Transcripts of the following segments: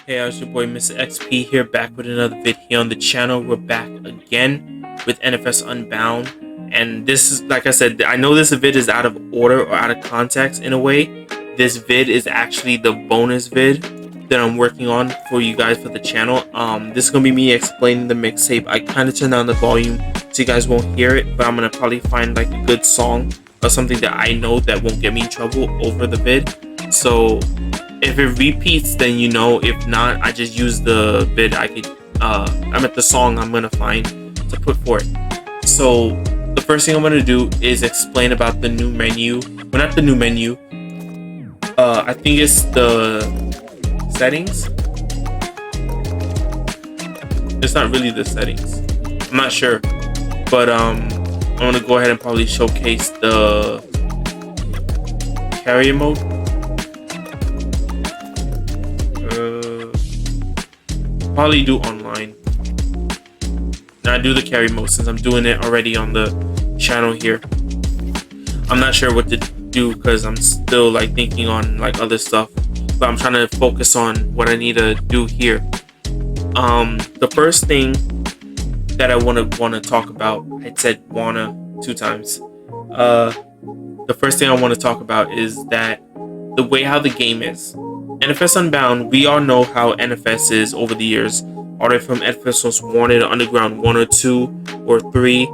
Hey, it's your boy Mr. XP here, back with another vid here on the channel. We're back again with NFS UnBound, and this is, like I said, I know this vid is out of order or out of context in a way. This vid is actually the bonus vid that I'm working on for you guys for the channel. This is gonna be me explaining the mixtape. I kind of turned down the volume so you guys won't hear it, but I'm gonna probably find like a good song or something that I know that won't get me in trouble over the vid. So if it repeats, then you know. If not, I just use the vid I'm at the song I'm gonna find to put for it. So the first thing I'm gonna do is explain about the new menu. Well, not the new menu. I think it's the settings. It's not really the settings. I'm not sure, but I'm gonna go ahead and probably showcase the carrier mode. Probably do online. Now do the carry mode since I'm doing it already on the channel here. I'm not sure what to do because I'm still like thinking on like other stuff, but I'm trying to focus on what I need to do here. The first thing that I want to talk about, I said wanna 2 times. The first thing I want to talk about is that the way how the game is. NFS UnBound, we all know how NFS is over the years. All the way from NFS Most Wanted, Underground 1 or 2 or 3.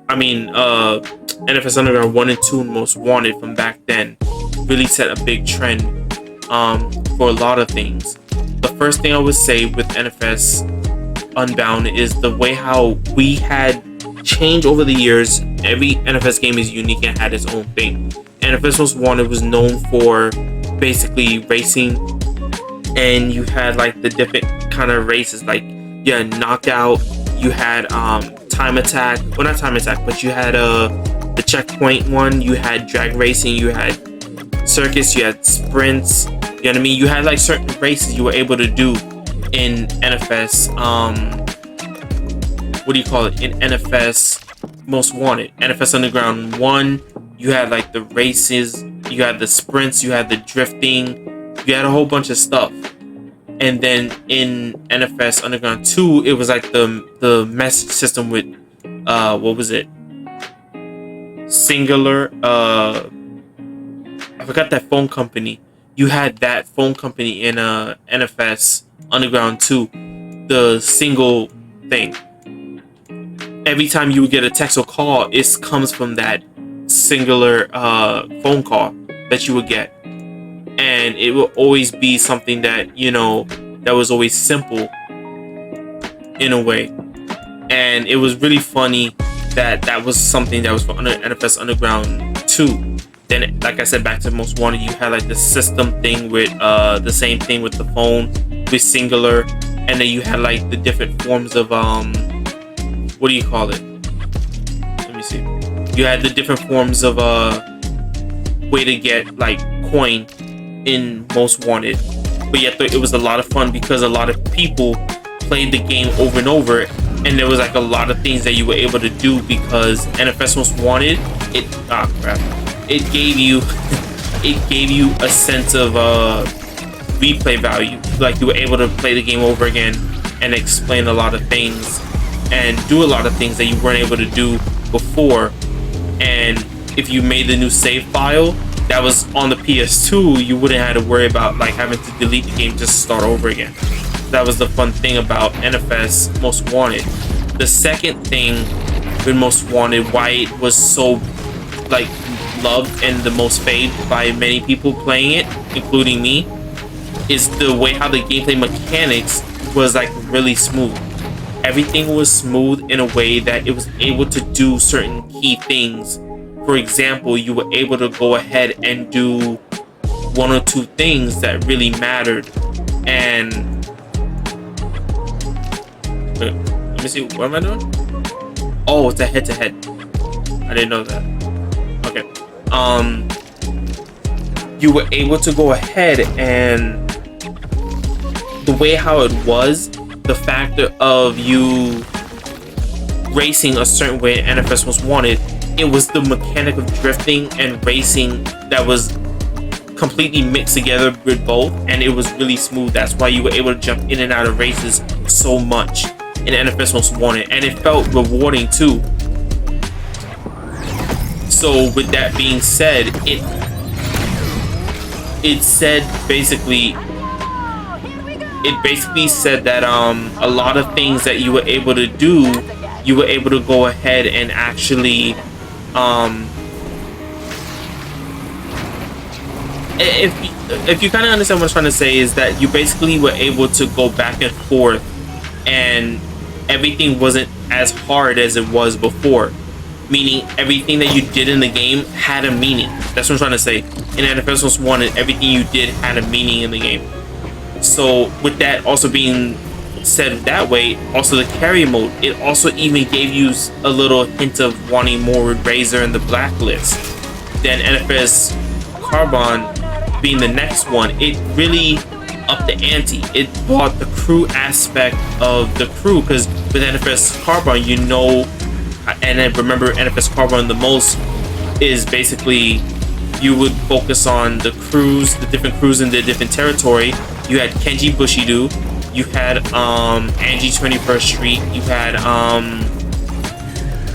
I mean, NFS Underground 1 and 2 and Most Wanted from back then really set a big trend for a lot of things. The first thing I would say with NFS UnBound is the way how we had changed over the years. Every NFS game is unique and had its own thing. NFS Most Wanted was known for basically racing, and you had like the different kind of races, like you had knockout, you had time attack, well not time attack, but you had the checkpoint one, you had drag racing, you had circus, you had sprints, you know what I mean? You had like certain races you were able to do in NFS what do you call it, in NFS Most Wanted. NFS Underground 1, you had like the races, you had the sprints, you had the drifting, you had a whole bunch of stuff. And then in NFS Underground 2, it was like the message system with what was it? Singular, I forgot that phone company. You had that phone company in NFS Underground 2, the single thing. Every time you would get a text or call, it comes from that singular phone call that you would get, and it will always be something that, you know, that was always simple in a way. And it was really funny that was something that was for NFS Underground 2. Then, like I said, back to Most Wanted, you had like the system thing with the same thing with the phone with singular, and then you had like the different forms of what do you call it? Let me see. You had the different forms of way to get like coin in Most Wanted, but yet it was a lot of fun because a lot of people played the game over and over, and there was like a lot of things that you were able to do because NFS Most Wanted, it gave you a sense of replay value. Like you were able to play the game over again and explain a lot of things and do a lot of things that you weren't able to do before. And if you made the new save file that was on the PS2, you wouldn't have to worry about like having to delete the game just to start over again. That was the fun thing about NFS Most Wanted. The second thing with Most Wanted, why it was so like loved and the most favored by many people playing it, including me, is the way how the gameplay mechanics was like really smooth. Everything was smooth in a way that it was able to do certain key things. For example, you were able to go ahead and do 1 or 2 things that really mattered. And let me see, what am I doing? Oh, it's a head-to-head. I didn't know that. Okay. You were able to go ahead and the way how it was, the factor of you racing a certain way in NFS Most Wanted, it was the mechanic of drifting and racing that was completely mixed together with both, and it was really smooth. That's why you were able to jump in and out of races so much in NFS Most Wanted, and it felt rewarding too. So with that being said, it basically said that a lot of things that you were able to do, you were able to go ahead and actually if you kind of understand what I'm trying to say, is that you basically were able to go back and forth, and everything wasn't as hard as it was before. Meaning everything that you did in the game had a meaning. That's what I'm trying to say. In NFS Most Wanted, everything you did had a meaning in the game. So with that also being said that way, also the carry mode, it also even gave you a little hint of wanting more with Razor and the Blacklist. Then NFS Carbon being the next one, it really upped the ante. It brought the crew aspect of the crew, because with NFS Carbon, you know, and then remember NFS Carbon the most is basically you would focus on the crews, the different crews in the different territory. You had Kenji Bushido, you had Angie 21st Street, you had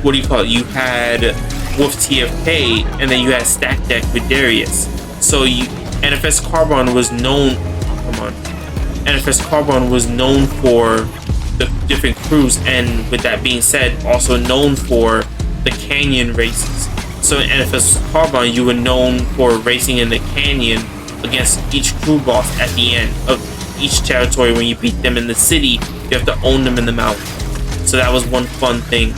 what do you call it? You had Wolf TFK, and then you had Stack Deck with Darius. So NFS Carbon was known. NFS Carbon was known for the different crews, and with that being said, also known for the canyon races. So in NFS Carbon, you were known for racing in the canyon against each crew boss at the end of each territory. When you beat them in the city, you have to own them in the mountain. So that was one fun thing.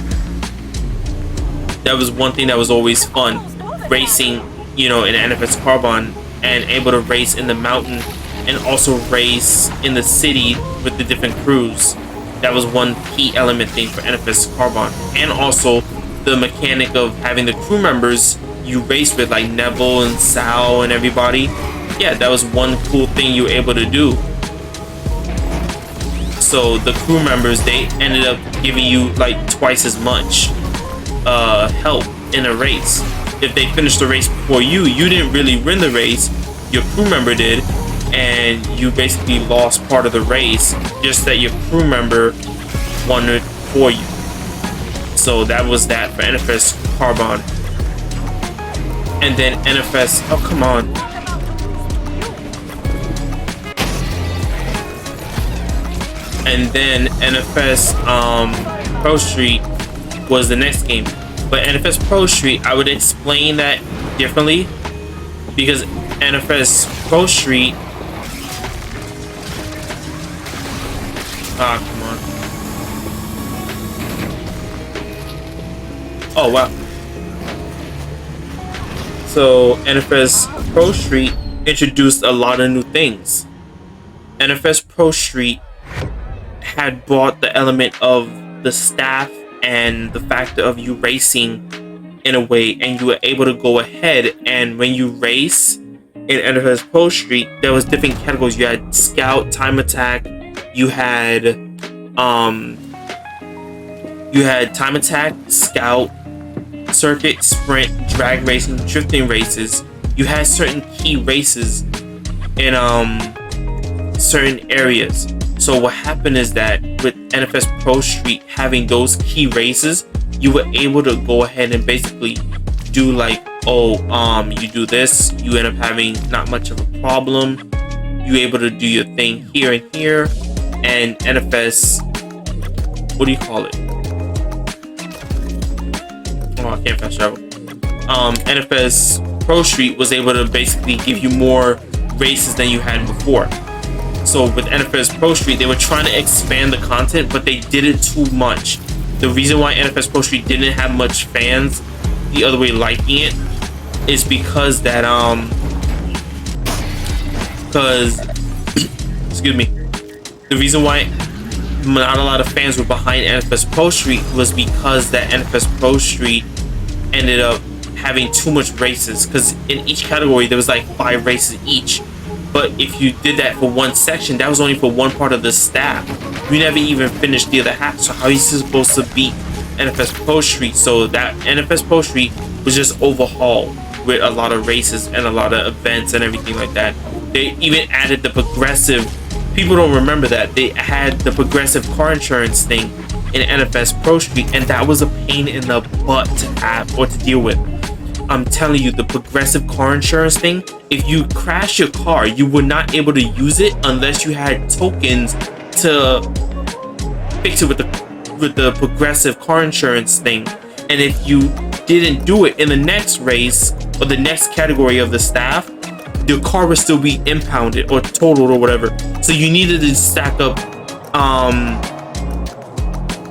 That was one thing that was always fun, racing, you know, in NFS Carbon, and able to race in the mountain and also race in the city with the different crews. That was one key element thing for NFS Carbon. And also the mechanic of having the crew members you race with, like Neville and Sal and everybody. Yeah, that was one cool thing you were able to do. So the crew members, they ended up giving you like twice as much help in a race. If they finished the race before you didn't really win the race, your crew member did, and you basically lost part of the race, just that your crew member won it for you. So that was that for NFS Carbon. And then NFS, oh come on. And then NFS Pro Street was the next game. But NFS Pro Street, I would explain that differently, because NFS Pro Street, come on. Oh wow. So NFS Pro Street introduced a lot of new things. NFS Pro Street had brought the element of the staff and the factor of you racing in a way, and you were able to go ahead, and when you race in NFS Pro Street, there was different categories. You had Scout, Time Attack, you had Time Attack, Scout, Circuit, Sprint, Drag Racing, Drifting races. You had certain key races in certain areas. So what happened is that with NFS Pro Street having those key races, you were able to go ahead and basically do like, you do this, you end up having not much of a problem. You able to do your thing here and here, and NFS, what do you call it? Oh, I can't fast travel. NFS Pro Street was able to basically give you more races than you had before. So with NFS Pro Street, they were trying to expand the content, but they did it too much. The reason why NFS Pro Street didn't have much fans the other way liking it is because that excuse me, the reason why not a lot of fans were behind NFS Pro Street was because that NFS Pro Street ended up having too much races, because in each category there was like 5 races each. But if you did that for one section, that was only for one part of the staff. You never even finished the other half. So how are you supposed to beat NFS Pro Street? So that NFS Pro Street was just overhauled with a lot of races and a lot of events and everything like that. They even added the progressive. People don't remember that they had the progressive car insurance thing in NFS Pro Street, and that was a pain in the butt to have or to deal with. I'm telling you, the progressive car insurance thing, if you crash your car, you were not able to use it unless you had tokens to fix it with the progressive car insurance thing. And if you didn't do it in the next race or the next category of the staff, your car would still be impounded or totaled or whatever. So you needed to stack up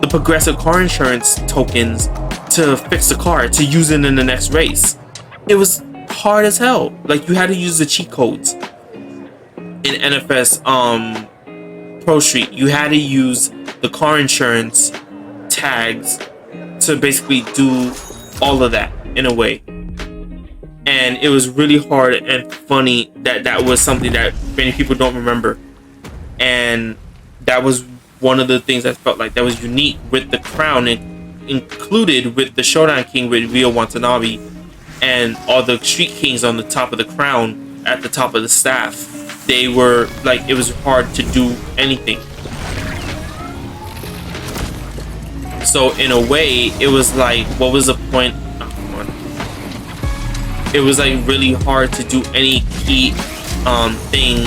the progressive car insurance tokens to fix the car to use it in the next race. It was hard as hell. Like, you had to use the cheat codes in NFS Pro Street. You had to use the car insurance tags to basically do all of that in a way. And it was really hard and funny that that was something that many people don't remember. And that was one of the things I felt like that was unique with the crown, and included with the Showdown King with Rio Watanabe and all the Street Kings on the top of the crown at the top of the staff. They were like, it was hard to do anything. So in a way, it was like, what was the point? Oh, come on. It was like really hard to do any key thing,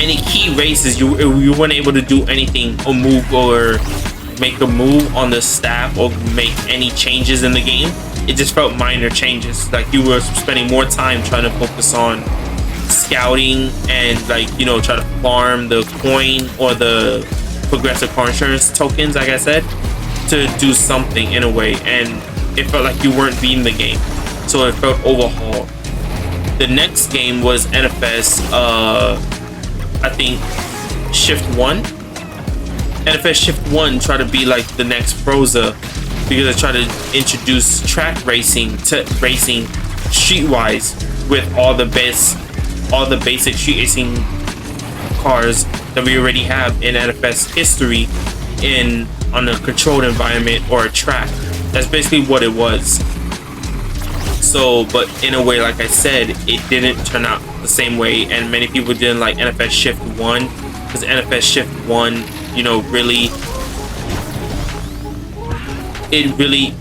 any key races. You weren't able to do anything or move or make a move on the staff or make any changes in the game. It just felt minor changes. Like, you were spending more time trying to focus on scouting and, like, you know, try to farm the coin or the progressive car insurance tokens, like I said, to do something in a way. And it felt like you weren't beating the game, so it felt overhauled. The next game was NFS I think Shift 1. NFS Shift 1 tried to be like the next Froza, because I tried to introduce track racing to racing streetwise with all the basic street racing cars that we already have in NFS history on a controlled environment or a track. That's basically what it was. So, but in a way, like I said, it didn't turn out the same way, and many people didn't like NFS Shift 1, because NFS Shift 1, you know, really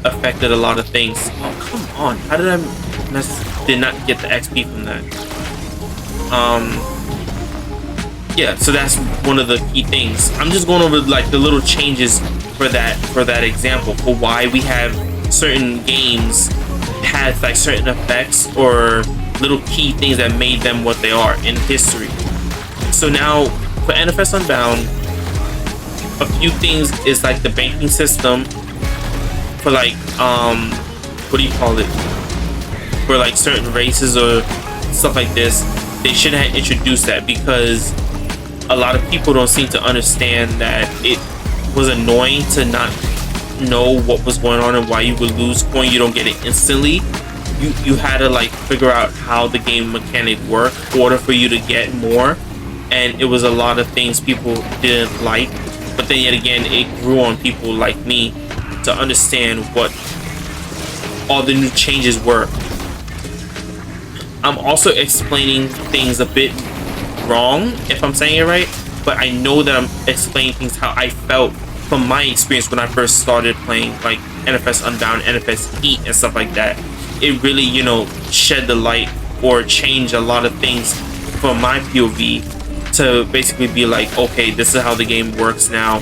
affected a lot of things. Oh, come on. How did I did not get the XP from that? Yeah, so that's one of the key things. I'm just going over like the little changes for that example, for why we have certain games had like certain effects or little key things that made them what they are in history. So now for NFS UnBound, a few things is like the banking system for like what do you call it, for like certain races or stuff like this. They should have introduced that, because a lot of people don't seem to understand that it was annoying to not know what was going on and why you would lose coin. You don't get it instantly. You had to like figure out how the game mechanic worked in order for you to get more, and it was a lot of things people didn't like. But then yet again, it grew on people like me to understand what all the new changes were. I'm also explaining things a bit wrong, if I'm saying it right, but I know that I'm explaining things how I felt from my experience when I first started playing like NFS UnBound, NFS Heat and stuff like that. It really, you know, shed the light or change a lot of things from my POV to basically be like, okay, this is how the game works now.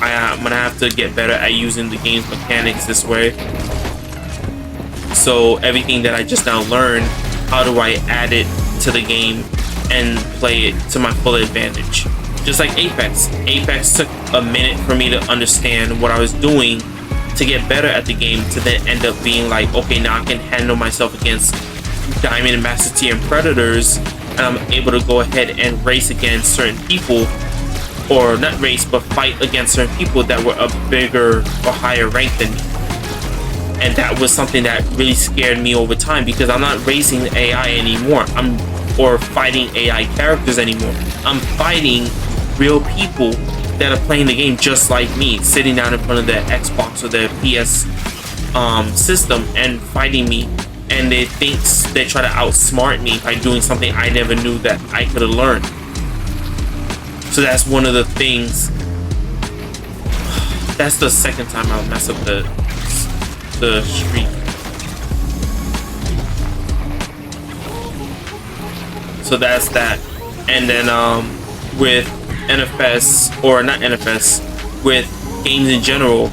I'm gonna have to get better at using the game's mechanics this way. So everything that I just now learned, how do I add it to the game and play it to my full advantage? Just like Apex. Apex took a minute for me to understand what I was doing to get better at the game, to then end up being like, okay, now I can handle myself against Diamond and Master Tier and Predators, and I'm able to go ahead and race against certain people, or not race, but fight against certain people that were a bigger or higher rank than me. And that was something that really scared me over time, because I'm not racing AI anymore. Or fighting AI characters anymore. I'm fighting real people that are playing the game just like me, sitting down in front of their Xbox or their PS system and fighting me and they try to outsmart me by doing something I never knew that I could have learned. So that's one of the things. That's the second time I'll mess up the streak. So that's that. And then with NFS, or not NFS, with games in general,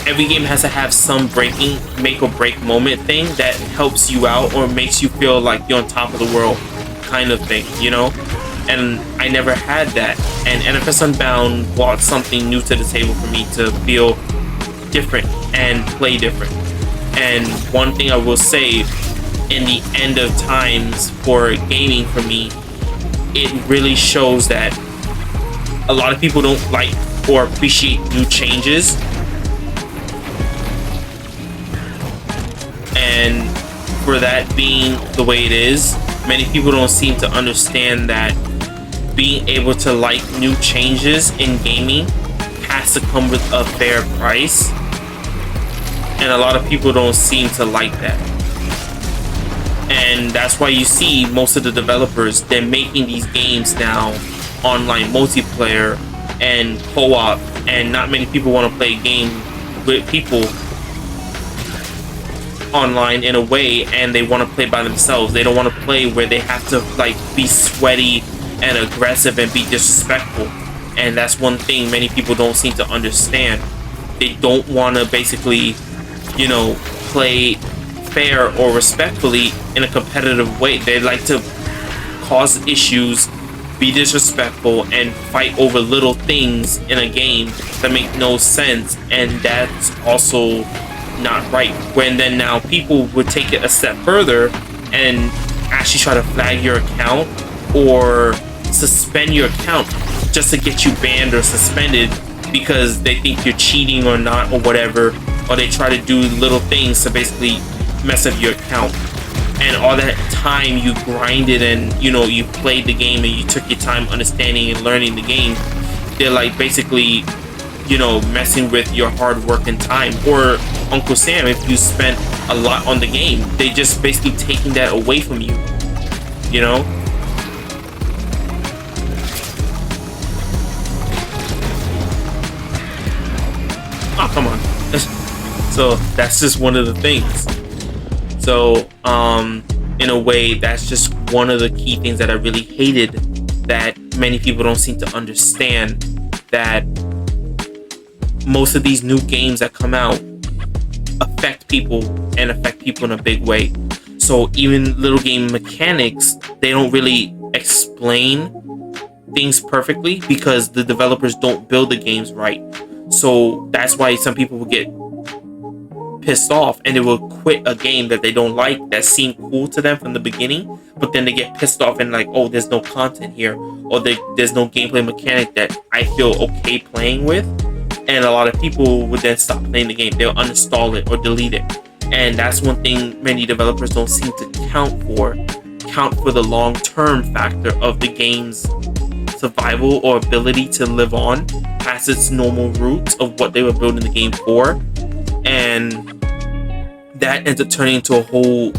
every game has to have some make or break moment thing that helps you out or makes you feel like you're on top of the world kind of thing, you know? And I never had that. And NFS UnBound brought something new to the table for me to feel different and play different. And one thing I will say, in the end of times for gaming for me, it really shows that a lot of people don't like or appreciate new changes. And for that being the way it is, many people don't seem to understand that being able to like new changes in gaming has to come with a fair price. And a lot of people don't seem to like that. And that's why you see most of the developers, they're making these games now online multiplayer and co-op, and not many people want to play a game with people online in a way, and they want to play by themselves. They don't want to play where they have to like be sweaty and aggressive and be disrespectful. And that's one thing many people don't seem to understand. They don't want to basically, you know, play fair or respectfully in a competitive way. They like to cause issues, be disrespectful, and fight over little things in a game that make no sense. And that's also not right. When then now people would take it a step further and actually try to flag your account or suspend your account just to get you banned or suspended because they think you're cheating or not or whatever, or they try to do little things to basically mess up your account. And all that time you grinded and, you know, you played the game and you took your time understanding and learning the game, they're like basically, you know, messing with your hard work and time. Or Uncle Sam, if you spent a lot on the game, they just basically taking that away from you, you know? Oh, come on. So that's just one of the things. So in a way, that's just one of the key things that I really hated, that many people don't seem to understand, that most of these new games that come out affect people and affect people in a big way. So even little game mechanics, they don't really explain things perfectly because the developers don't build the games right. So that's why some people will get pissed off and they will quit a game that they don't like, that seemed cool to them from the beginning, but then they get pissed off and like, oh, there's no content here, or there's no gameplay mechanic that I feel okay playing with. And a lot of people would then stop playing the game. They'll uninstall it or delete it. And that's one thing many developers don't seem to count for the long-term factor of the game's survival or ability to live on past its normal roots of what they were building the game for. And that ends up turning into a whole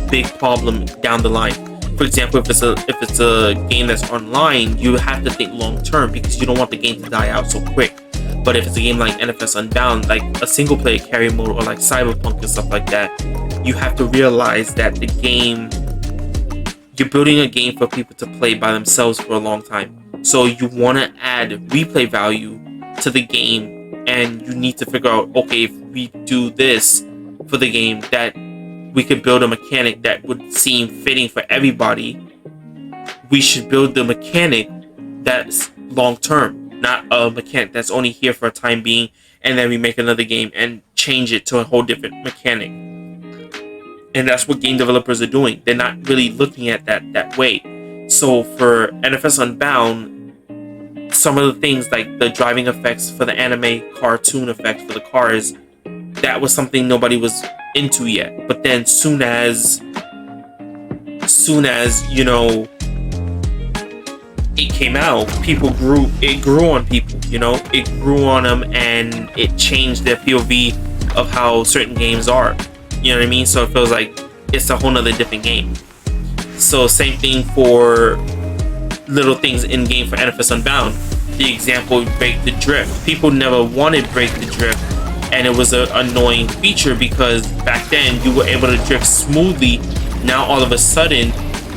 big problem down the line. For example, if it's a game that's online, you have to think long term because you don't want the game to die out so quick. But if it's a game like NFS UnBound, like a single player carry mode, or like Cyberpunk and stuff like that, you have to realize that the game, you're building a game for people to play by themselves for a long time. So you want to add replay value to the game, and you need to figure out, okay, if we do this for the game, that we could build a mechanic that would seem fitting for everybody. We should build the mechanic that's long term, not a mechanic that's only here for a time being, and then we make another game and change it to a whole different mechanic. And that's what game developers are doing. They're not really looking at that way. So for NFS UnBound, some of the things like the driving effects for the anime cartoon effects for the cars, that was something nobody was into yet. But then soon as you know, it came out, it grew on people, you know, it grew on them, and it changed their POV of how certain games are. You know what I mean? So it feels like it's a whole nother different game. So same thing for little things in game for NFS UnBound. The example, break the drift. People never wanted break the drift, and it was an annoying feature because back then you were able to drift smoothly. Now all of a sudden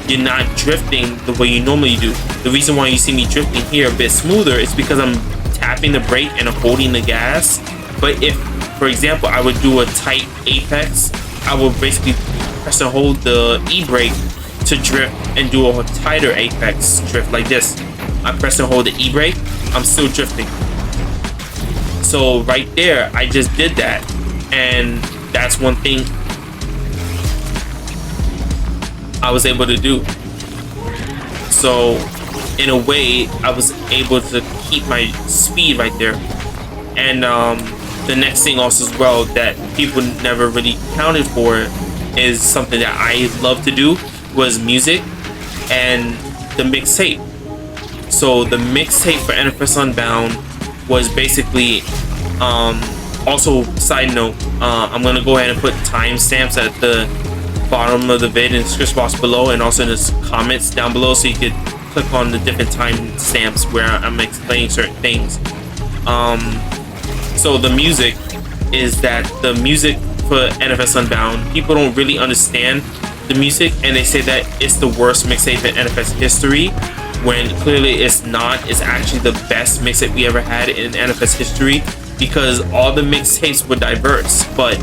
you're not drifting the way you normally do. The reason why you see me drifting here a bit smoother is because I'm tapping the brake and holding the gas. But if, for example, I would do a tight apex, I would basically press and hold the e-brake to drift and do a tighter apex drift like this. I press and hold the e-brake, I'm still drifting. So right there, I just did that, and that's one thing I was able to do. So in a way, I was able to keep my speed right there. And the next thing also as well that people never really counted for is something that I love to do, was music and the mixtape. So the mixtape for NFS UnBound was basically also, side note, I'm gonna go ahead and put timestamps at the bottom of the vid in the description box below, and also in the comments down below, so you could click on the different timestamps where I'm explaining certain things. So the music is that the music for NFS UnBound, people don't really understand the music, and they say that it's the worst mixtape in NFS history, when clearly it's not. It's actually the best mixtape we ever had in NFS history, because all the mixtapes were diverse, but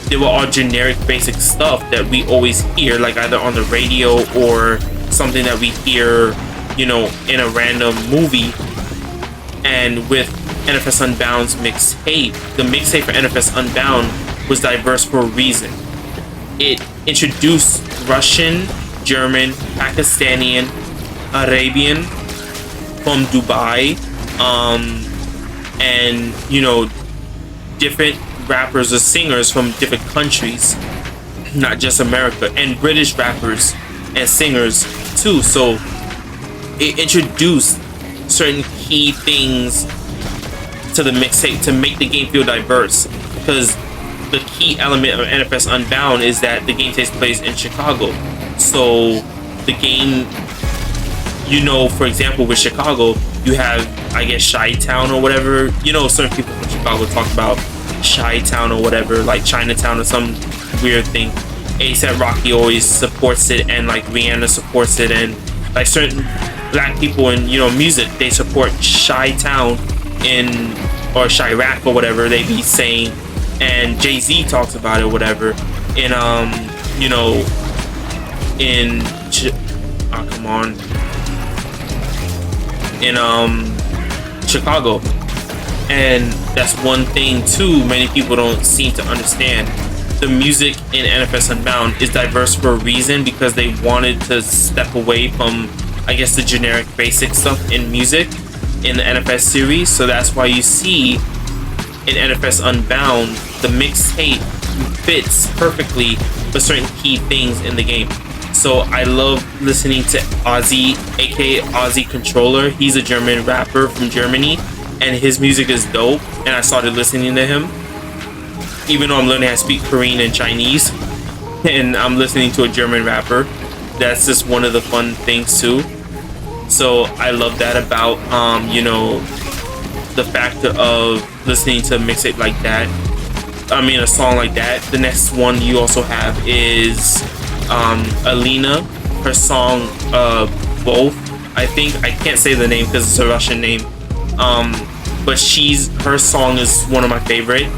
they were all generic basic stuff that we always hear, like either on the radio or something that we hear, you know, in a random movie. And with NFS UnBound's mixtape, the mixtape for NFS UnBound was diverse for a reason. It introduced Russian, German, Pakistani, Arabian from Dubai, and you know, different rappers or singers from different countries, not just America, and British rappers and singers too. So it introduced certain key things to the mixtape to make the game feel diverse, because the key element of NFS UnBound is that the game takes place in Chicago. So the game, you know, for example, with Chicago, you have, I guess, Chi-Town or whatever. You know, certain people from Chicago talk about Chi-Town or whatever, like Chinatown or some weird thing. A$AP Rocky always supports it, and like Rihanna supports it, and like certain black people in, you know, music, they support Chi-Town in, or Chirac or whatever they be saying, and Jay-Z talks about it or whatever in you know, in come on, in Chicago. And that's one thing too many people don't seem to understand. The music in NFS UnBound is diverse for a reason, because they wanted to step away from, I guess, the generic basic stuff in music in the NFS series. So that's why you see in NFS UnBound the mixtape fits perfectly for certain key things in the game. So I love listening to Ozzy, aka AusserKontrolle. He's a German rapper from Germany, and his music is dope, and I started listening to him, even though I'm learning how to speak Korean and Chinese, and I'm listening to a German rapper. That's just one of the fun things too. So I love that about you know, the factor of listening to a mixtape like that. I mean, a song like that. The next one you also have is Alina, her song Both, I think. I can't say the name because it's a Russian name, but her song is one of my favorite.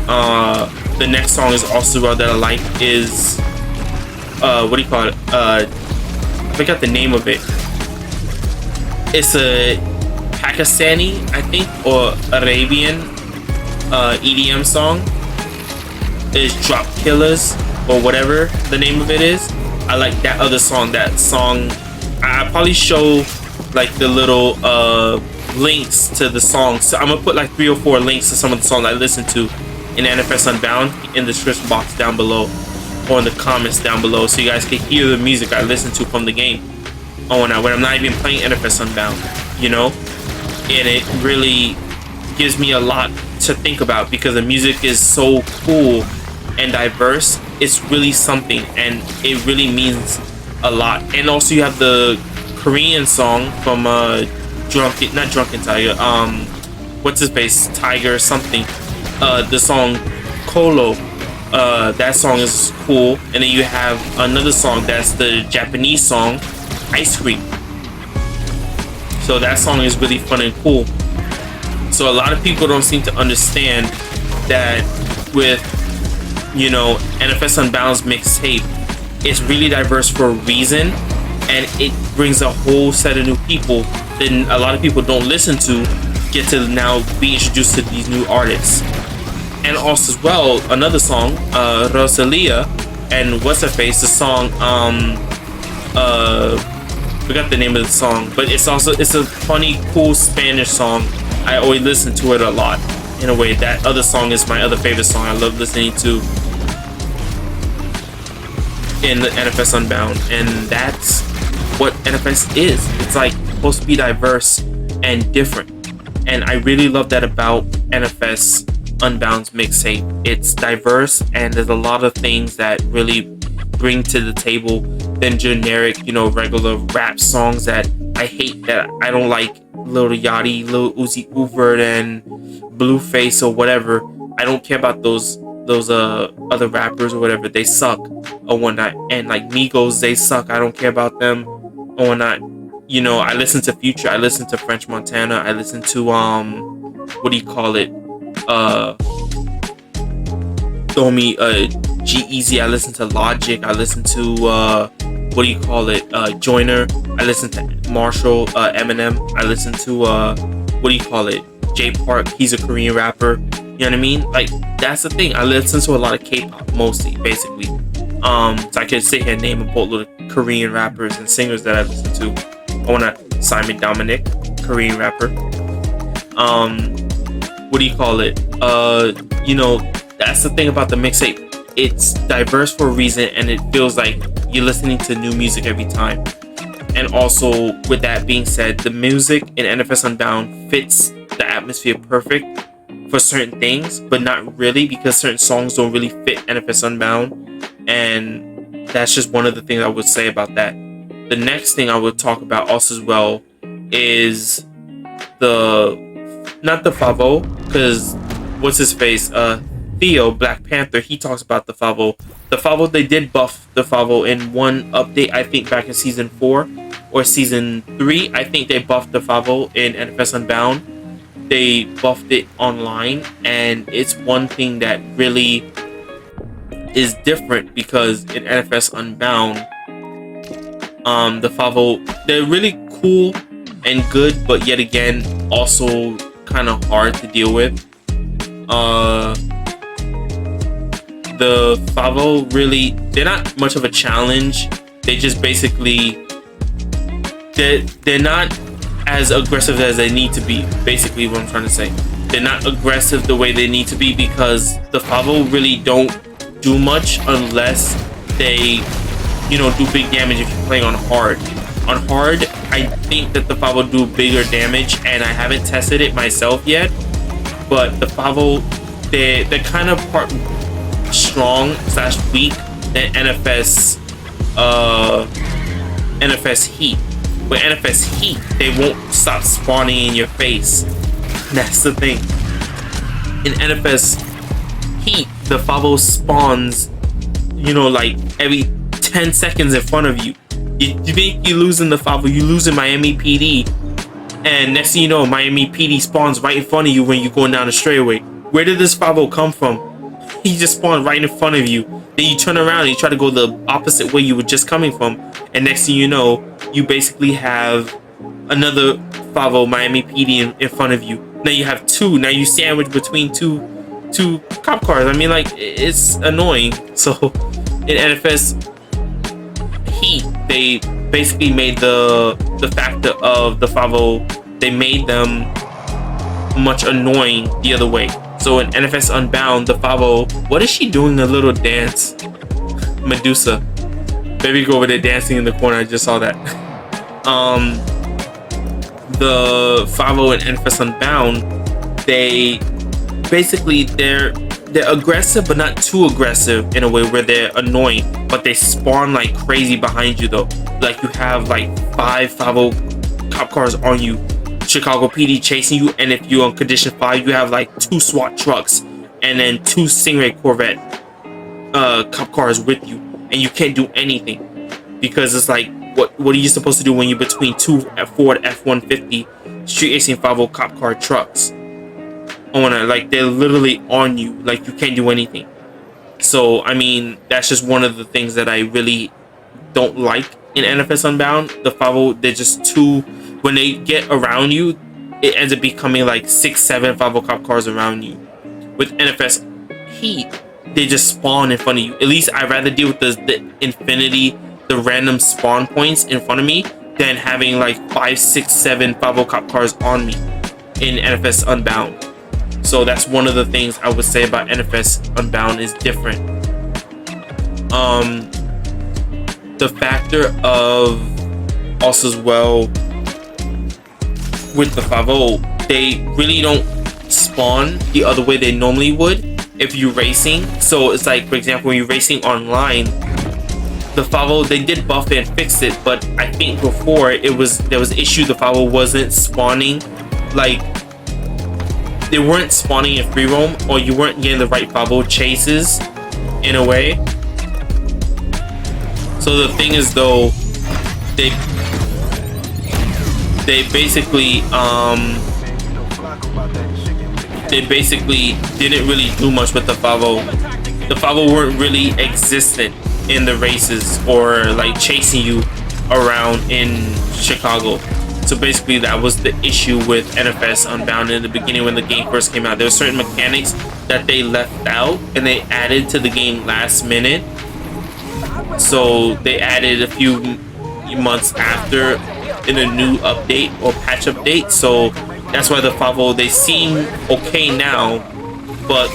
The next song is also that I like is what do you call it? I forgot the name of it. It's a Pakistani, I think, or Arabian EDM song. It's Tropkillaz or whatever the name of it is. I like that other song. That song, I'll probably show like the little links to the songs. So I'm gonna put like 3 or 4 links to some of the songs I listen to in NFS UnBound in the description box down below, or in the comments down below, so you guys can hear the music I listen to from the game. Oh, now when I'm not even playing NFS UnBound, you know, and it really gives me a lot to think about, because the music is so cool and diverse, it's really something, and it really means a lot. And also you have the Korean song from not Drunken Tiger, what's his face, Tiger something, the song Kolo. That song is cool. And then you have another song that's the Japanese song Ice Cream. So that song is really fun and cool. So a lot of people don't seem to understand that with, you know, NFS UnBound's mixtape, it's really diverse for a reason, and it brings a whole set of new people that a lot of people don't listen to get to now be introduced to these new artists. And also as well, another song, ROSALÍA and what's her face, the song forgot the name of the song, but it's a funny, cool Spanish song. I always listen to it a lot. In a way, that other song is my other favorite song I love listening to in the NFS UnBound, and that's what NFS is. It's like supposed to be diverse and different, and I really love that about NFS UnBound's mixtape. It's diverse, and there's a lot of things that really bring to the table than generic, you know, regular rap songs that I hate, that I don't like. Lil Yachty, Lil Uzi Vert, and Blueface or whatever. I don't care about those other rappers or whatever. They suck or whatnot. And like Migos, they suck. I don't care about them or whatnot. You know, I listen to Future. I listen to French Montana. I listen to what do you call it? G-Eazy. I listen to Logic. I listen to what do you call it? Joyner. I listen to Marshall, Eminem. I listen to what do you call it? J Park. He's a Korean rapper. You know what I mean? Like, that's the thing. I listen to a lot of K-pop mostly, basically. So I can sit here and name a boatload of Korean rappers and singers that I listen to. I wanna Simon Dominic, Korean rapper. What do you call it? You know, that's the thing about the mixtape. It's diverse for a reason, and it feels like you're listening to new music every time. And also, with that being said, the music in NFS UnBound fits the atmosphere perfect for certain things, but not really, because certain songs don't really fit NFS UnBound. And that's just one of the things I would say about that. The next thing I would talk about also as well is not the Favo, because what's his face? Theo, Black Panther, he talks about the Favo. The Favo, they did buff the Favo in one update, I think back in season 4 or season 3. I think they buffed the Favo in NFS UnBound. They buffed it online, and it's one thing that really is different, because in NFS UnBound, the Favo, they're really cool and good, but yet again also kind of hard to deal with. The Favo, really, they're not much of a challenge. They just basically, they're not as aggressive as they need to be, basically what I'm trying to say. They're not aggressive the way they need to be, because the Favo really don't do much unless they, you know, do big damage if you're playing on hard. On hard, I think that the Favo do bigger damage, and I haven't tested it myself yet, but the Favo, they're kind of part strong / weak than NFS Heat. With NFS Heat, they won't stop spawning in your face. That's the thing. In NFS Heat, the Favo spawns, you know, like every 10 seconds in front of you. You think you're losing the Favo, you losing Miami PD, and next thing you know, Miami PD spawns right in front of you when you're going down the straightaway. Where did this Favo come from? He just spawned right in front of you. Then you turn around and you try to go the opposite way you were just coming from, and next thing you know, you basically have another Favo Miami PD in front of you. Now you have two. Now you sandwich between two cop cars. I mean, like, it's annoying. So in NFS Heat, they basically made the factor of the Favo, they made them much annoying the other way. So in NFS UnBound, the Favo, what is she doing? A little dance? Medusa. Baby go over there dancing in the corner. I just saw that. The Favo and NFS UnBound, they basically, they're they're aggressive, but not too aggressive in a way where they're annoying. But they spawn like crazy behind you though. Like you have like 5 5.0 cop cars on you, Chicago PD chasing you, and if you're on condition 5, you have like 2 SWAT trucks and then 2 Stingray Corvette cop cars with you, and you can't do anything because it's like, what are you supposed to do when you're between 2 Ford F-150 street racing 5.0 cop car trucks? Like they're literally on you, like you can't do anything. So I mean, that's just one of the things that I really don't like in NFS UnBound. The 5.0, they're just too, when they get around you, it ends up becoming like 6, 7 5.0 cop cars around you. With NFS Heat, they just spawn in front of you. At least I'd rather deal with the infinity, the random spawn points in front of me, than having like 5, 6, 7 5.0 cop cars on me in NFS UnBound. So that's one of the things I would say about NFS UnBound is different. The factor of also as well with the 5.0, they really don't spawn the other way they normally would if you're racing. So it's like, for example, when you're racing online, the 5.0, they did buff it and fix it, but I think before there was issue, the 5.0 wasn't spawning, like they weren't spawning in free roam, or you weren't getting the right 5.0 chases in a way. So the thing is though, they basically didn't really do much with the 5.0. The 5.0 weren't really existent in the races or like chasing you around in Chicago. So basically that was the issue with NFS UnBound in the beginning when the game first came out. There were certain mechanics that they left out and they added to the game last minute. So they added a few months after in a new update or patch update. So that's why the 5.0, they seem okay now, but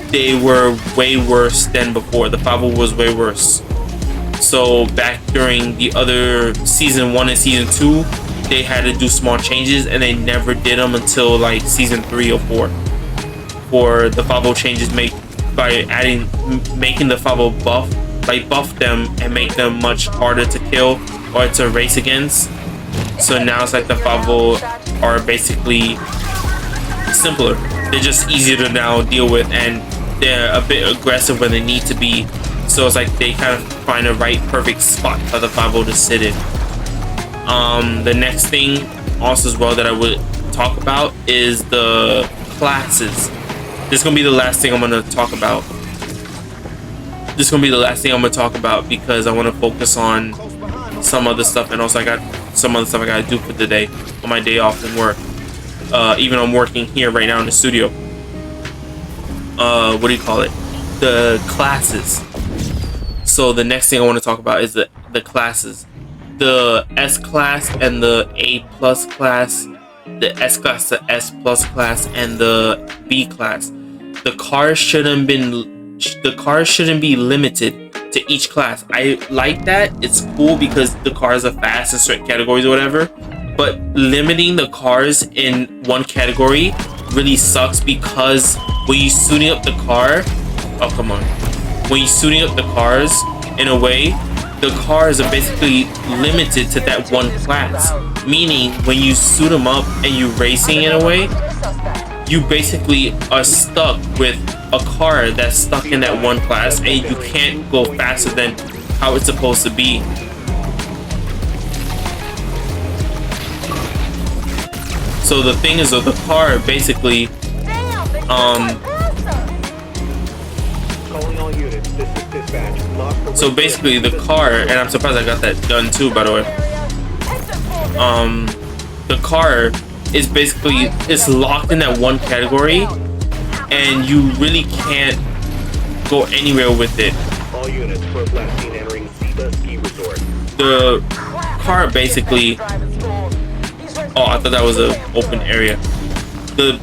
they were way worse than before. The 5.0 was way worse. So back during the other season 1 and season 2, they had to do small changes, and they never did them until like season 3 or 4. For the 5.0 changes made by making the 5.0 buff them and make them much harder to kill or to race against. So now it's like the 5.0 are basically simpler. They're just easier to now deal with, and they're a bit aggressive when they need to be. So it's like they kind of find a perfect spot for the 5.0 to sit in. The next thing also as well that I would talk about is the classes. This is gonna be the last thing I'm gonna talk about. Because I want to focus on some other stuff, and also I got some other stuff I gotta do for the day on my day off from work. Even I'm working here right now in the studio. What do you call it? The classes. So the next thing I want to talk about is the classes. The S class and the A plus class, the S class, the S plus class, and the B class. The cars shouldn't be limited to each class. I like that. It's cool because the cars are fast in certain categories or whatever. But limiting the cars in one category really sucks, because when you're suiting up the car, when you're suiting up the cars in a way, the cars are basically limited to that one class. Meaning, when you suit them up and you're racing in a way, you basically are stuck with a car that's stuck in that one class, and you can't go faster than how it's supposed to be. So the thing is, though, the car basically, so basically the car, and I'm surprised I got that done too, by the way. The car is basically, it's locked in that one category, and you really can't go anywhere with it. All units entering ski resort. The car basically, oh, I thought that was an open area. The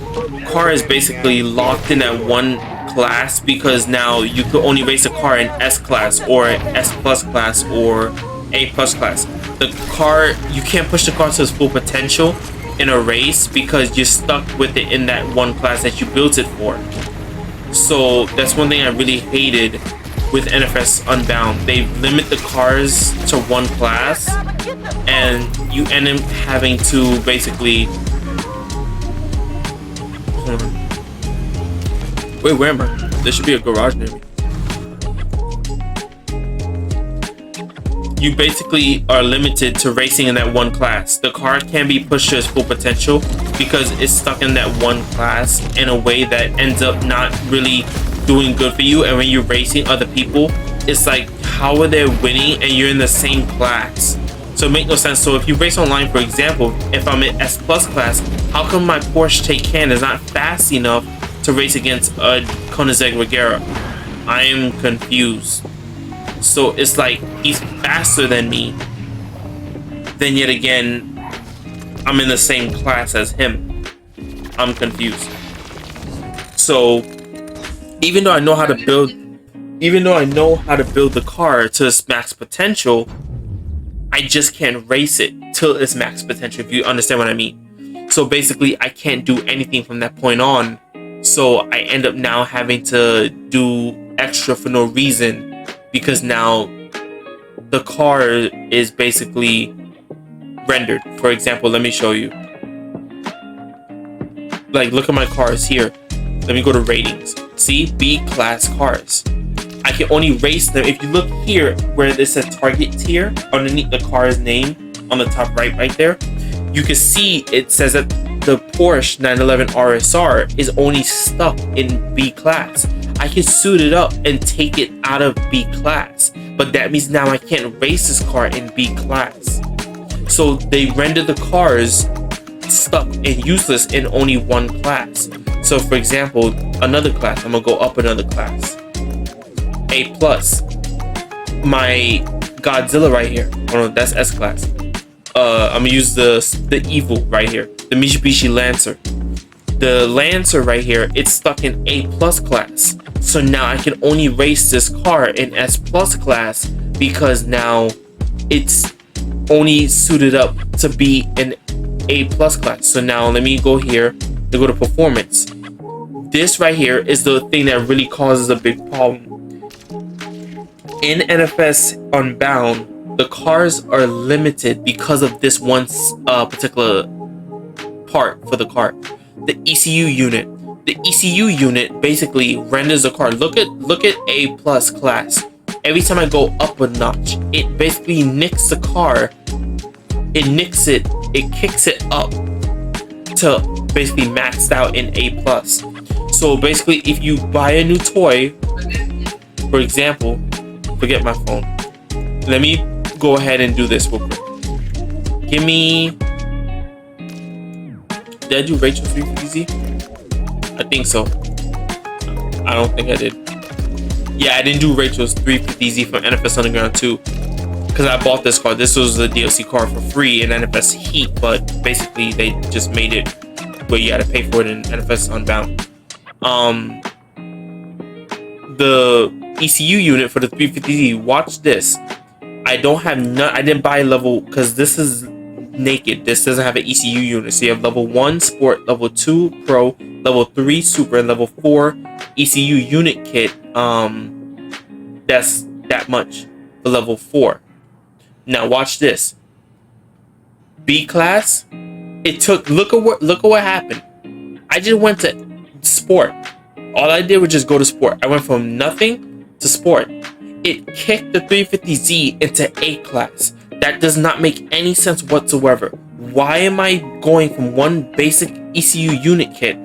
car is basically locked in that one class, because now you could only race a car in S class or S plus class or A plus class. The car, you can't push the car to its full potential in a race because you're stuck with it in that one class that you built it for. So that's one thing I really hated with NFS UnBound. They limit the cars to one class, and you end up having to basically... Hold on. Wait, where am I? There should be a garage near me. You basically are limited to racing in that one class. The car can't be pushed to its full potential because it's stuck in that one class in a way that ends up not really doing good for you. And when you're racing other people, it's like, how are they winning and you're in the same class? So it makes no sense. So if you race online, for example, if I'm in S plus class, how come my Porsche Taycan is not fast enough to race against a Koenigsegg Regera? I am confused. So it's like, he's faster than me, then yet again I'm in the same class as him. I'm confused. So even though I know how to build the car to its max potential, I just can't race it till its max potential, if you understand what I mean. So basically I can't do anything from that point on. So I end up now having to do extra for no reason, because now the car is basically rendered. For example, let me show you. Like, look at my cars here. Let me go to ratings. See, B class cars. I can only race them. If you look here where it says target tier underneath the car's name on the top right there, you can see it says that the Porsche 911 RSR is only stuck in B class. I can suit it up and take it out of B class, but that means now I can't race this car in B class. So they render the cars stuck and useless in only one class. So for example, another class, I'm gonna go up another class. A plus. My Godzilla right here. Oh no, that's S class. I'm gonna use the Evil right here, the Mitsubishi Lancer. The Lancer right here, it's stuck in A plus class. So now I can only race this car in S plus class because now it's only suited up to be in A plus class. So now let me go here to go to performance. This right here is the thing that really causes a big problem. In NFS UnBound, the cars are limited because of this one particular part for the car. The ECU unit. The ECU unit basically renders the car. Look at A plus class. Every time I go up a notch, it basically nicks the car. It nicks it. It kicks it up to basically maxed out in A plus. So basically, if you buy a new toy, for example, forget my phone. Let me go ahead and do this real quick. Give me. Did I do Rachel 350Z? I think so. I don't think I did. Yeah, I didn't do Rachel's 350Z from NFS Underground 2 because I bought this car. This was the DLC car for free in NFS Heat, but basically they just made it where you had to pay for it in NFS UnBound. The ECU unit for the 350Z. Watch this. I didn't buy level because this is naked. This doesn't have an ECU unit. So you have level 1 Sport, level 2 Pro, level 3 Super, and level 4 ECU unit kit. That's that much for level 4. Now watch this. B class. It took. Look at what happened. I just went to Sport. All I did was just go to Sport. I went from nothing to Sport. It kicked the 350Z into A class. That does not make any sense whatsoever. Why am I going from one basic ECU unit kit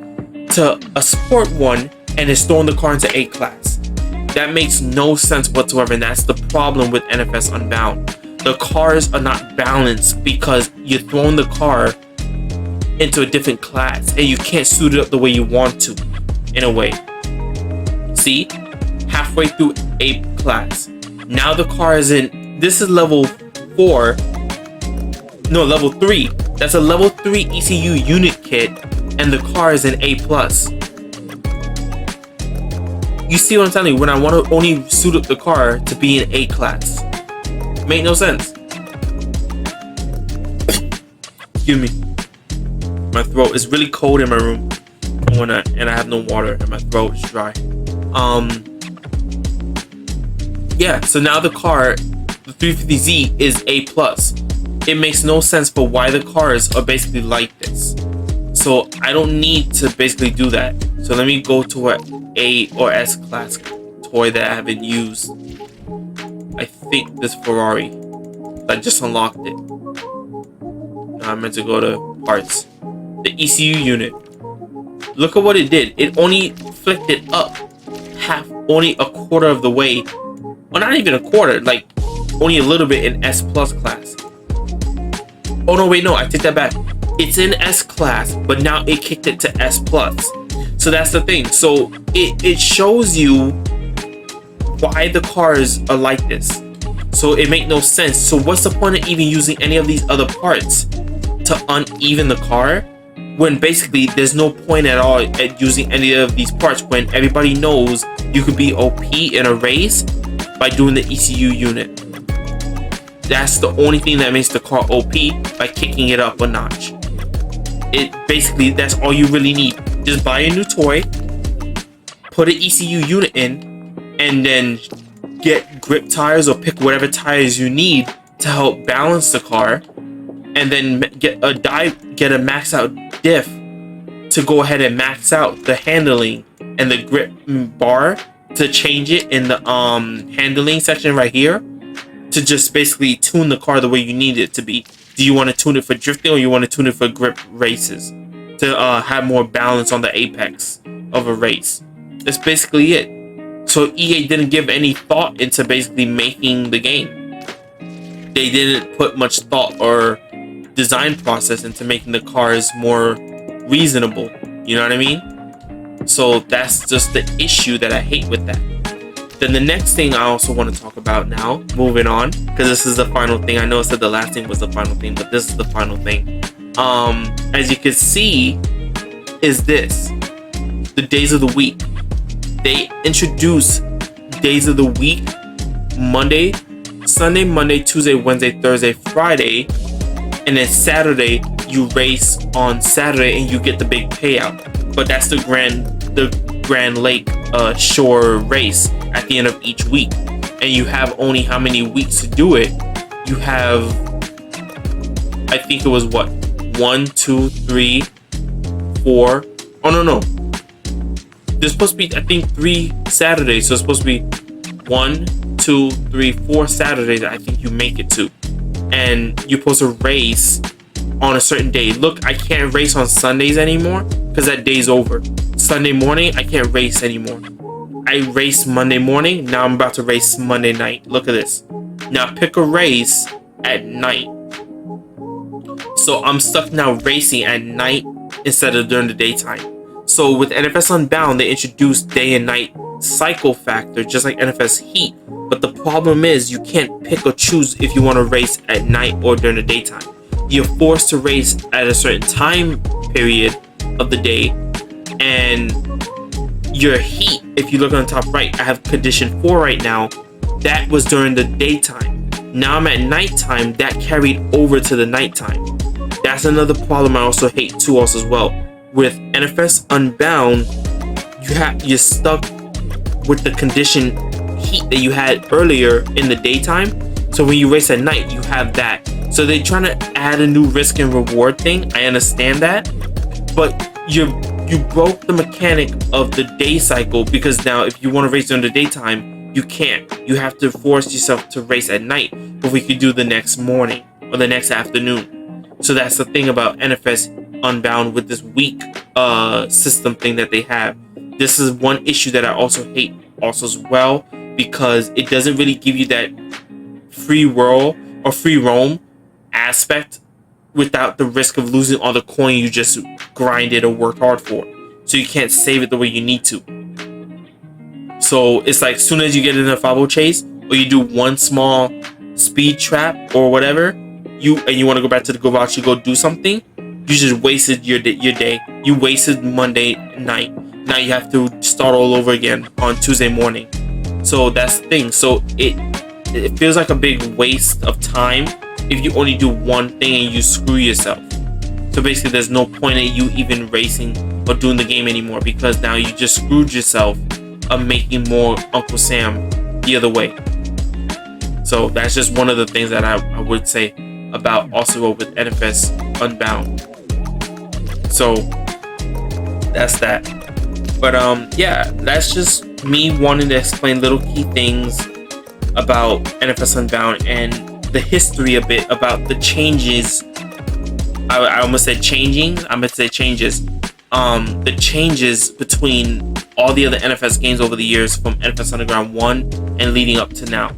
to a Sport one and it's throwing the car into A class? That makes no sense whatsoever, and that's the problem with NFS UnBound. The cars are not balanced because you're throwing the car into a different class and you can't suit it up the way you want to, in a way. See? Halfway through A class. Now the car is in, this is level 4. No, level 3. That's a level 3 ECU unit kit and the car is in A+. You see what I'm telling you? When I want to only suit up the car to be in A class. Make no sense. Excuse me. My throat is really cold in my room. And I have no water and my throat is dry. Yeah, so now the car, the 350Z, is A+. It makes no sense for why the cars are basically like this. So I don't need to basically do that. So let me go to an A or S class toy that I haven't used. I think this Ferrari. I just unlocked it. Now I meant to go to parts. The ECU unit. Look at what it did. It only flicked it up only a quarter of the way. Well, not even a quarter, like only a little bit in S+ class. Oh no, wait, no, I take that back. It's in S class, but now it kicked it to S+. So that's the thing. So it shows you why the cars are like this. So it makes no sense. So what's the point of even using any of these other parts to uneven the car, when basically there's no point at all at using any of these parts, when everybody knows you could be OP in a race by doing the ECU unit. That's the only thing that makes the car OP, by kicking it up a notch. It basically, that's all you really need. Just buy a new toy, put an ECU unit in, and then get grip tires or pick whatever tires you need to help balance the car, and then get a max out diff to go ahead and max out the handling and the grip bar, to change it in the handling section right here, to just basically tune the car the way you need it to be. Do you want to tune it for drifting, or you want to tune it for grip races to have more balance on the apex of a race? That's basically it. So EA didn't give any thought into basically making the game. They didn't put much thought or design process into making the cars more reasonable. You know what I mean? So that's just the issue that I hate with that. Then the next thing I also want to talk about now, moving on, because this is the final thing. I know I said the last thing was the final thing, but this is the final thing. As you can see, is this the days of the week. They introduce days of the week: Monday, Sunday, Monday, Tuesday, Wednesday, Thursday, Friday, and then Saturday you race on Saturday and you get the big payout. But that's the Grand Lake Shore race at the end of each week, and you have only how many weeks to do it? You have, I think it was what, 1, 2, 3, 4. Oh no, there's supposed to be, I think, 3 Saturdays. So it's supposed to be 1, 2, 3, 4 Saturdays I think you make it to, and you're supposed to race on a certain day. Look, I can't race on Sundays anymore because that day's over. Sunday morning, I can't race anymore. I raced Monday morning. Now I'm about to race Monday night. Look at this. Now pick a race at night. So I'm stuck now racing at night instead of during the daytime. So with NFS UnBound, they introduced day and night cycle factor, just like NFS Heat. But the problem is you can't pick or choose if you want to race at night or during the daytime. You're forced to race at a certain time period of the day. And your heat, if you look on the top right, I have condition 4 right now. That was during the daytime. Now I'm at nighttime. That carried over to the nighttime. That's another problem I also hate too, also as well. With NFS UnBound, you're stuck with the condition heat that you had earlier in the daytime. So when you race at night, you have that. So they're trying to add a new risk and reward thing. I understand that, but you broke the mechanic of the day cycle, because now if you want to race during the daytime, you can't. You have to force yourself to race at night, but we could do the next morning or the next afternoon. So that's the thing about NFS UnBound with this week system thing that they have. This is one issue that I also hate also as well, because it doesn't really give you that free whirl or free roam aspect without the risk of losing all the coin you just grinded or worked hard for. So you can't save it the way you need to. So it's like, as soon as you get in a 5-0 chase, or you do one small speed trap or whatever, you want to go back to the garage to go do something, you just wasted your day. You wasted Monday night. Now you have to start all over again on Tuesday morning. So that's the thing. So it feels like a big waste of time if you only do one thing and you screw yourself. So basically there's no point in you even racing or doing the game anymore, because now you just screwed yourself of making more Uncle Sam the other way. So that's just one of the things that I would say about also with NFS UnBound. So that's that. But yeah, that's just me wanting to explain little key things about NFS UnBound and the history a bit about the changes. I almost said changing. I'm gonna say changes. The changes between all the other NFS games over the years from NFS Underground 1 and leading up to now.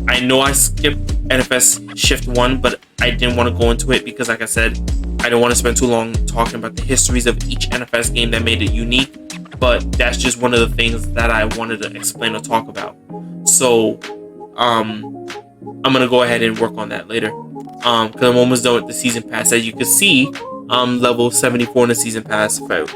I know I skipped NFS Shift 1, but I didn't want to go into it because, like I said, I don't want to spend too long talking about the histories of each NFS game that made it unique. But that's just one of the things that I wanted to explain or talk about. So, I'm gonna go ahead and work on that later. Because I'm almost done with the season pass. As you can see, level 74 in the season pass for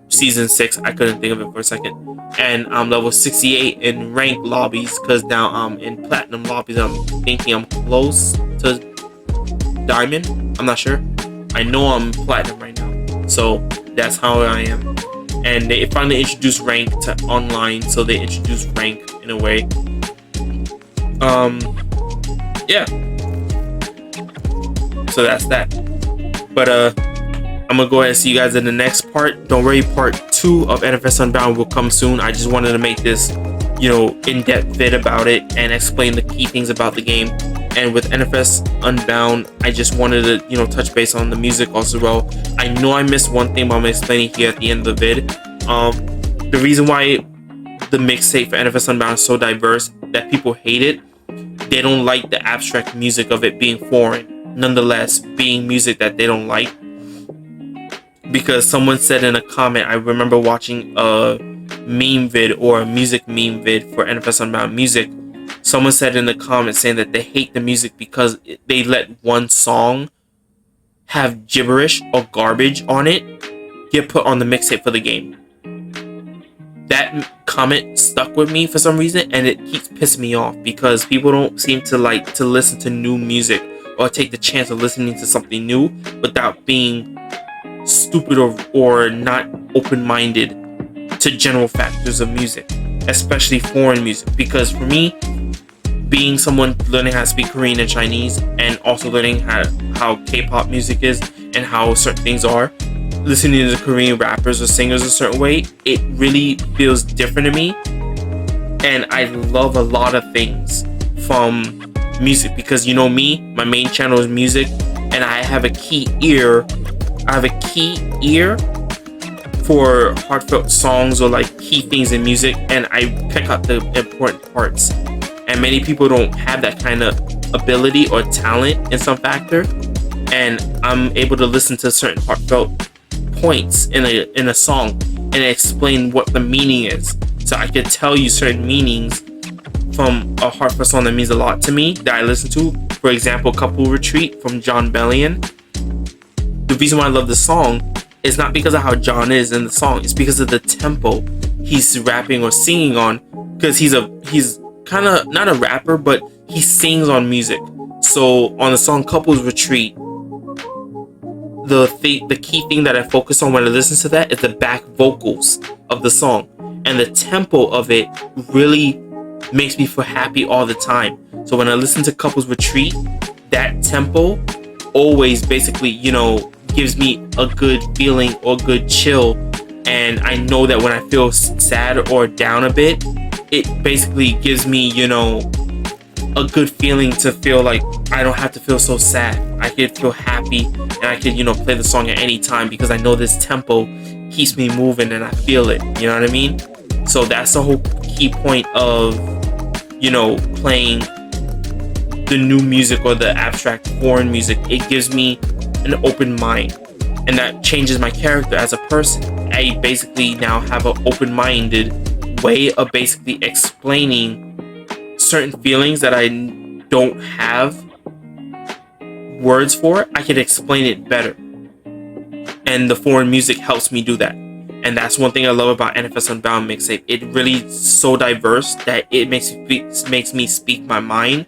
season 6. I couldn't think of it for a second. And I'm level 68 in rank lobbies, because now I'm in platinum lobbies. I'm thinking I'm close to diamond. I'm not sure. I know I'm platinum right now, so that's how I am. And they finally introduced rank to online, so they introduced rank in a way. Yeah. So that's that. But I'm gonna go ahead and see you guys in the next part. Don't worry, part 2 of NFS UnBound will come soon. I just wanted to make this, in-depth vid about it and explain the key things about the game. And with NFS UnBound, I just wanted to, touch base on the music also. Well, I know I missed one thing, but I'm explaining here at the end of the vid. The reason why the mixtape for NFS UnBound is so diverse that people hate it, they don't like the abstract music of it being foreign, nonetheless being music that they don't like. Because someone said in a comment, I remember watching a meme vid or a music meme vid for NFS UnBound music. Someone said in the comments saying that they hate the music because they let one song have gibberish or garbage on it get put on the mixtape for the game. That comment stuck with me for some reason, and it keeps pissing me off because people don't seem to like to listen to new music or take the chance of listening to something new without being stupid or not open-minded to general factors of music, especially foreign music. Because for me, being someone learning how to speak Korean and Chinese, and also learning how K-pop music is and how certain things are, listening to Korean rappers or singers a certain way, it really feels different to me. And I love a lot of things from music because, me, my main channel is music, and I have a key ear. For heartfelt songs or like key things in music, and I pick out the important parts. And many people don't have that kind of ability or talent in some factor, and I'm able to listen to certain heartfelt points in a song and explain what the meaning is. So I could tell you certain meanings from a heartfelt song that means a lot to me that I listen to. For example, Couple Retreat from John Bellion. The reason why I love the song is not because of how John is in the song. It's because of the tempo he's rapping or singing on. Because he's kind of not a rapper, but he sings on music. So on the song Couples Retreat, the key thing that I focus on when I listen to that is the back vocals of the song. And the tempo of it really makes me feel happy all the time. So when I listen to Couples Retreat, that tempo always basically, gives me a good feeling or good chill. And I know that when I feel sad or down a bit, it basically gives me, a good feeling to feel like I don't have to feel so sad. I could feel happy, and I could, play the song at any time because I know this tempo keeps me moving and I feel it. You know what I mean? So that's the whole key point of, playing the new music or the abstract foreign music. It gives me an open mind, and that changes my character as a person. I basically now have an open-minded way of basically explaining certain feelings that I don't have words for. I can explain it better, and the foreign music helps me do that. And that's one thing I love about NFS UnBound mixtape. It really is so diverse that it makes me speak my mind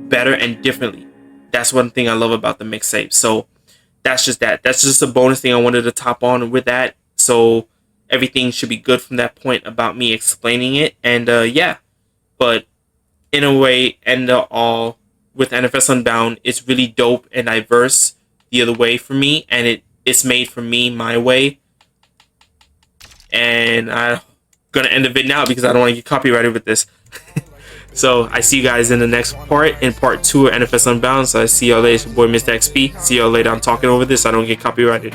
better and differently. That's one thing I love about the mixtape. So that's just that. That's just a bonus thing I wanted to top on with that. So everything should be good from that point about me explaining it. And yeah, but in a way, end all, with NFS UnBound, it's really dope and diverse the other way for me, and it's made for me my way. And I'm gonna end the vid now because I don't want to get copyrighted with this. So I see you guys in the next part, in part 2 of NFS UnBound. So I see y'all later. It's your boy Mr. XP. See y'all later. I'm talking over this so I don't get copyrighted.